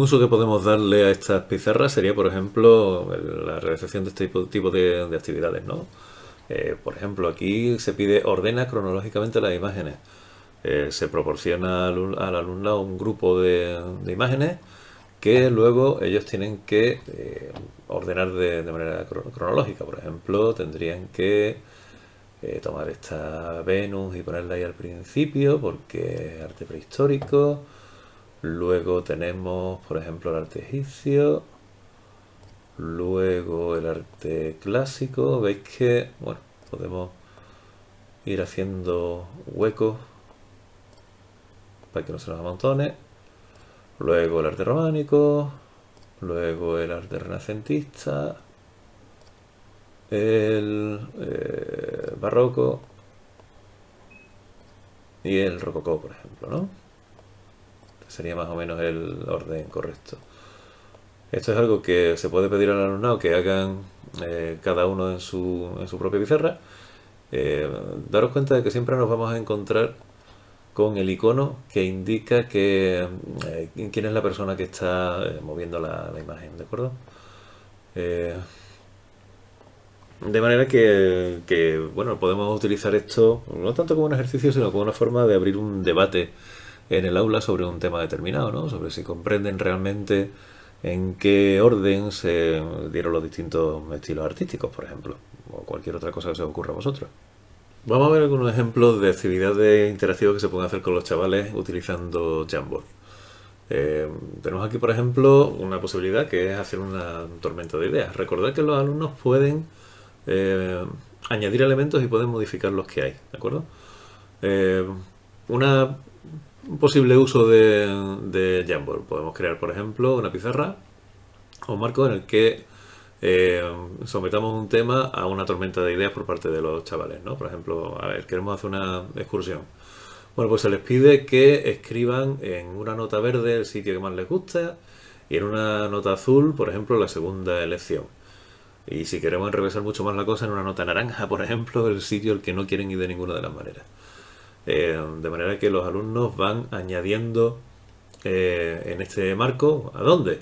uso que podemos darle a estas pizarras sería, por ejemplo, la realización de este tipo de actividades, ¿no? Por ejemplo, aquí se pide ordena cronológicamente las imágenes. Se proporciona al alumnado un grupo de imágenes que luego ellos tienen que ordenar de manera cronológica. Por ejemplo, tendrían que tomar esta Venus y ponerla ahí al principio porque es arte prehistórico. Luego tenemos, por ejemplo, el arte egipcio. Luego el arte clásico. Veis que, bueno, podemos ir haciendo huecos para que no se nos amontone. Luego el arte románico. Luego el arte renacentista. El barroco. Y el rococó, por ejemplo, ¿no? Sería más o menos el orden correcto. Esto es algo que se puede pedir al alumnado que hagan cada uno en su propia pizarra. Daros cuenta de que siempre nos vamos a encontrar con el icono que indica quién es la persona que está moviendo la imagen, ¿de acuerdo? De manera bueno, podemos utilizar esto no tanto como un ejercicio, sino como una forma de abrir un debate en el aula sobre un tema determinado, ¿no? Sobre si comprenden realmente en qué orden se dieron los distintos estilos artísticos, por ejemplo, o cualquier otra cosa que se os ocurra a vosotros. Vamos a ver algunos ejemplos de actividades interactivas que se pueden hacer con los chavales utilizando Jamboard. Tenemos aquí, por ejemplo, una posibilidad que es hacer una tormenta de ideas. Recordad que los alumnos pueden añadir elementos y pueden modificar los que hay, ¿de acuerdo? Un posible uso de Jamboard. Podemos crear, por ejemplo, una pizarra o un marco en el que sometamos un tema a una tormenta de ideas por parte de los chavales, ¿no? Por ejemplo, a ver, queremos hacer una excursión. Bueno, pues se les pide que escriban en una nota verde el sitio que más les gusta y en una nota azul, por ejemplo, la segunda elección. Y si queremos enrevesar mucho más la cosa, en una nota naranja, por ejemplo, el sitio al que no quieren ir de ninguna de las maneras. De manera que los alumnos van añadiendo en este marco, ¿a dónde?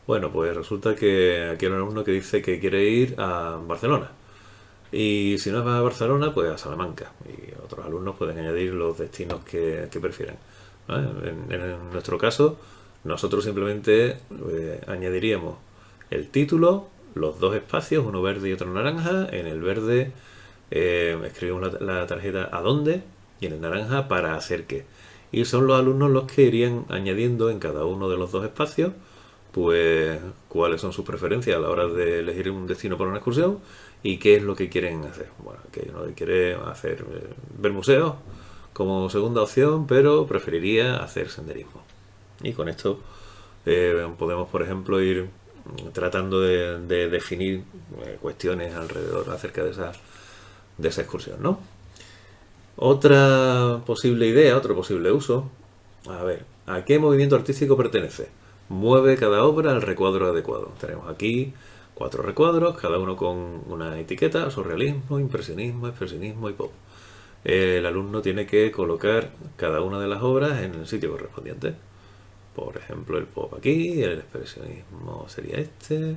Bueno, pues resulta que aquí hay un alumno que dice que quiere ir a Barcelona. Y si no es a Barcelona, pues a Salamanca. Y otros alumnos pueden añadir los destinos que prefieran. ¿Vale? En nuestro caso, nosotros simplemente añadiríamos el título, los dos espacios, uno verde y otro naranja. En el verde escribimos la tarjeta a dónde y en el naranja para hacer qué. Y son los alumnos los que irían añadiendo en cada uno de los dos espacios pues cuáles son sus preferencias a la hora de elegir un destino para una excursión y qué es lo que quieren hacer. Bueno, que uno quiere hacer ver museos como segunda opción, pero preferiría hacer senderismo. Y con esto podemos, por ejemplo, ir tratando de definir cuestiones alrededor acerca de esa excursión, ¿no? Otra posible idea, otro posible uso. A ver, ¿a qué movimiento artístico pertenece? Mueve cada obra al recuadro adecuado. Tenemos aquí 4 recuadros, cada uno con una etiqueta: surrealismo, impresionismo, expresionismo y pop. El alumno tiene que colocar cada una de las obras en el sitio correspondiente. Por ejemplo, el pop aquí, el expresionismo sería este,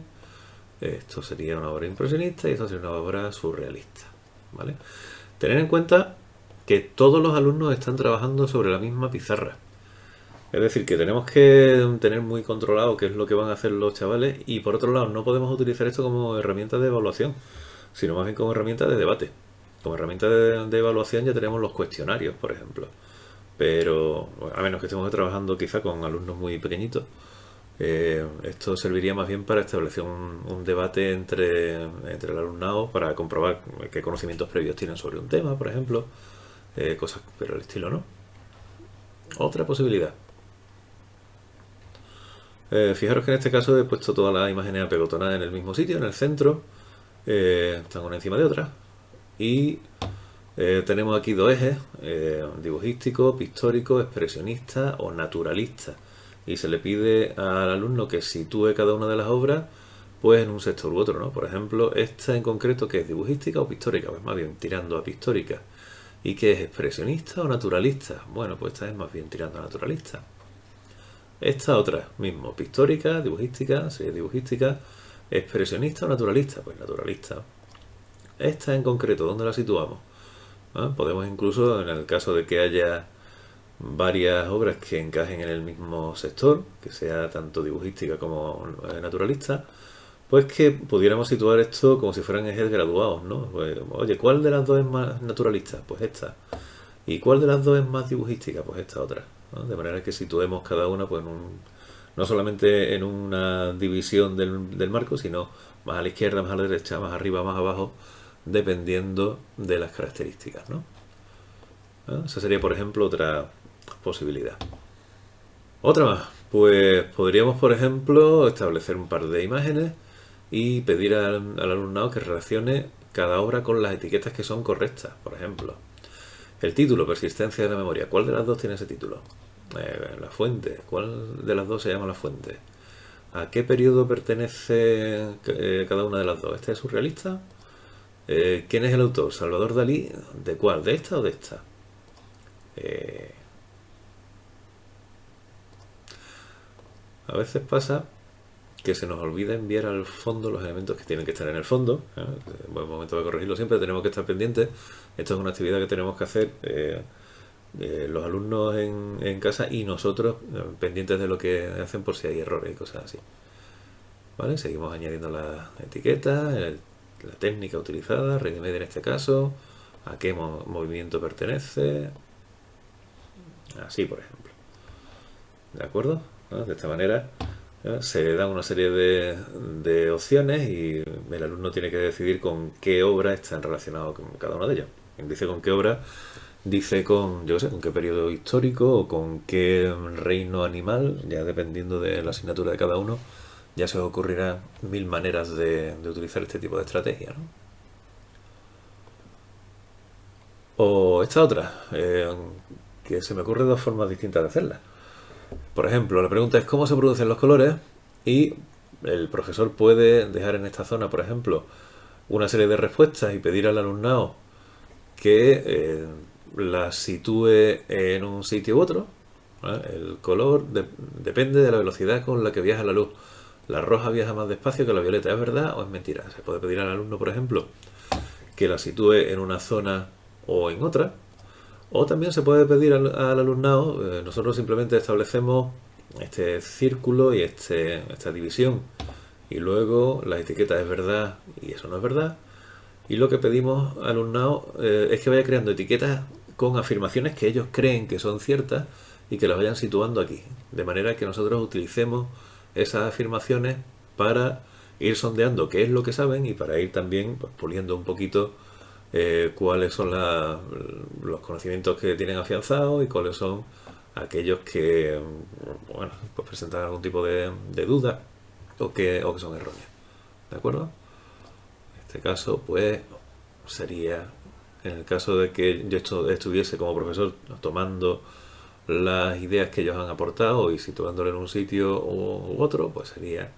esto sería una obra impresionista y esto sería una obra surrealista, ¿vale? Tener en cuenta que todos los alumnos están trabajando sobre la misma pizarra. Es decir, que tenemos que tener muy controlado qué es lo que van a hacer los chavales y por otro lado no podemos utilizar esto como herramienta de evaluación, sino más bien como herramienta de debate. Como herramienta de evaluación ya tenemos los cuestionarios, por ejemplo. Pero a menos que estemos trabajando quizá con alumnos muy pequeñitos, esto serviría más bien para establecer un debate entre el alumnado para comprobar qué conocimientos previos tienen sobre un tema, por ejemplo, cosas pero el estilo, ¿no? Otra posibilidad. Fijaros que en este caso he puesto todas las imágenes apegotonadas en el mismo sitio, en el centro, están una encima de otra, y tenemos aquí dos ejes, dibujístico, pictórico, expresionista o naturalista, y se le pide al alumno que sitúe cada una de las obras pues en un sector u otro, ¿no? Por ejemplo, esta en concreto, que es dibujística o pictórica, pues más bien tirando a pictórica. ¿Y qué es expresionista o naturalista? Bueno, pues esta es más bien tirando a naturalista. Esta otra mismo, pictórica, dibujística, serie dibujística, expresionista o naturalista. Pues naturalista. Esta en concreto, ¿dónde la situamos? Podemos incluso, en el caso de que haya varias obras que encajen en el mismo sector, que sea tanto dibujística como naturalista, pues que pudiéramos situar esto como si fueran ejes graduados, ¿no? Pues, oye, ¿cuál de las dos es más naturalista? Pues esta. ¿Y cuál de las dos es más dibujística? Pues esta otra, ¿no? De manera que situemos cada una pues no solamente en una división del marco, sino más a la izquierda, más a la derecha, más arriba, más abajo, dependiendo de las características, ¿no? Esa sería, por ejemplo, otra posibilidad. Otra más, pues podríamos, por ejemplo, establecer un par de imágenes y pedir al alumnado que relacione cada obra con las etiquetas que son correctas. Por ejemplo, el título, persistencia de la memoria. ¿Cuál de las dos tiene ese título? La fuente. ¿Cuál de las dos se llama la fuente? ¿A qué periodo pertenece cada una de las dos? ¿Este es surrealista? ¿Quién es el autor? ¿Salvador Dalí? ¿De cuál? ¿De esta o de esta? A veces pasa que se nos olvida enviar al fondo los elementos que tienen que estar en el fondo. En buen momento de corregirlo siempre, tenemos que estar pendientes. Esto es una actividad que tenemos que hacer los alumnos en casa y nosotros pendientes de lo que hacen por si hay errores y cosas así. ¿Vale? Seguimos añadiendo las etiquetas, la técnica utilizada, ready-made en este caso, a qué movimiento pertenece, así por ejemplo. ¿De acuerdo? De esta manera se le dan una serie de opciones y el alumno tiene que decidir con qué obra están relacionados con cada una de ellas. Quien dice con qué obra, dice con, yo qué sé, con qué periodo histórico o con qué reino animal, ya dependiendo de la asignatura de cada uno, ya se os ocurrirán mil maneras de utilizar este tipo de estrategia, ¿no? O esta otra, que se me ocurre dos formas distintas de hacerla. Por ejemplo, la pregunta es cómo se producen los colores y el profesor puede dejar en esta zona, por ejemplo, una serie de respuestas y pedir al alumnado que las sitúe en un sitio u otro. ¿Vale? El color depende de la velocidad con la que viaja la luz. La roja viaja más despacio que la violeta. ¿Es verdad o es mentira? Se puede pedir al alumno, por ejemplo, que la sitúe en una zona o en otra. O también se puede pedir al alumnado, nosotros simplemente establecemos este círculo y esta división. Y luego la etiqueta es verdad y eso no es verdad. Y lo que pedimos al alumnado es que vaya creando etiquetas con afirmaciones que ellos creen que son ciertas y que las vayan situando aquí. De manera que nosotros utilicemos esas afirmaciones para ir sondeando qué es lo que saben y para ir también pues, puliendo un poquito cuáles son los conocimientos que tienen afianzados y cuáles son aquellos que bueno, pues presentan algún tipo de duda o que son erróneos. ¿De acuerdo? En este caso, pues sería, en el caso de que yo estuviese como profesor tomando las ideas que ellos han aportado y situándolo en un sitio u otro, pues sería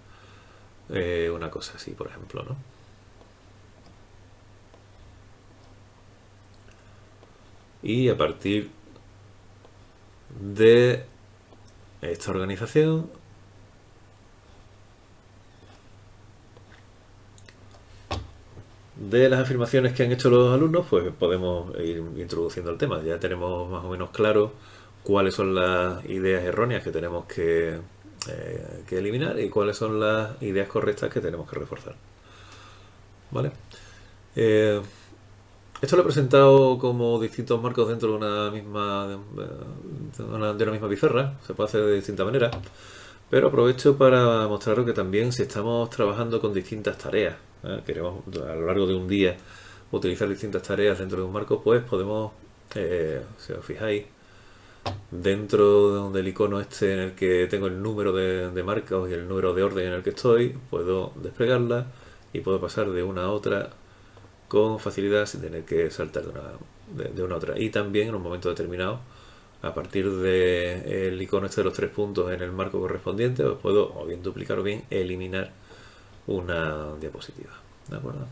una cosa así, por ejemplo, ¿no? Y a partir de esta organización de las afirmaciones que han hecho los alumnos, pues podemos ir introduciendo el tema. Ya tenemos más o menos claro cuáles son las ideas erróneas que tenemos que eliminar y cuáles son las ideas correctas que tenemos que reforzar. ¿Vale? Esto lo he presentado como distintos marcos dentro de una misma pizarra. Se puede hacer de distintas maneras. Pero aprovecho para mostraros que también si estamos trabajando con distintas tareas, queremos a lo largo de un día utilizar distintas tareas dentro de un marco, pues podemos, si os fijáis, dentro del icono este en el que tengo el número de marcos y el número de orden en el que estoy, puedo desplegarla y puedo pasar de una a otra con facilidad sin tener que saltar de una a otra. Y también en un momento determinado, a partir del icono este de los 3 puntos en el marco correspondiente, pues puedo o bien duplicar o bien eliminar una diapositiva. ¿De acuerdo?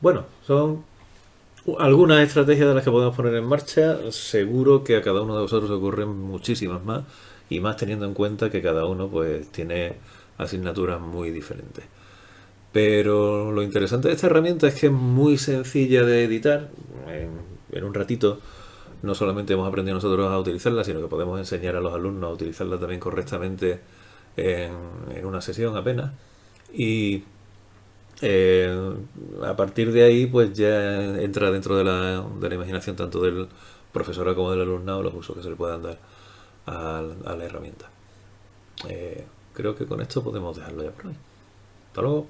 Bueno, son Algunas estrategias de las que podemos poner en marcha, seguro que a cada uno de vosotros se ocurren muchísimas más, y más teniendo en cuenta que cada uno pues tiene asignaturas muy diferentes. Pero lo interesante de esta herramienta es que es muy sencilla de editar. En un ratito no solamente hemos aprendido nosotros a utilizarla, sino que podemos enseñar a los alumnos a utilizarla también correctamente en, en una sesión apenas. Y eh, a partir de ahí, pues ya entra dentro de la imaginación tanto del profesorado como del alumnado los usos que se le puedan dar a la herramienta. Creo que con esto podemos dejarlo ya por hoy. Hasta luego.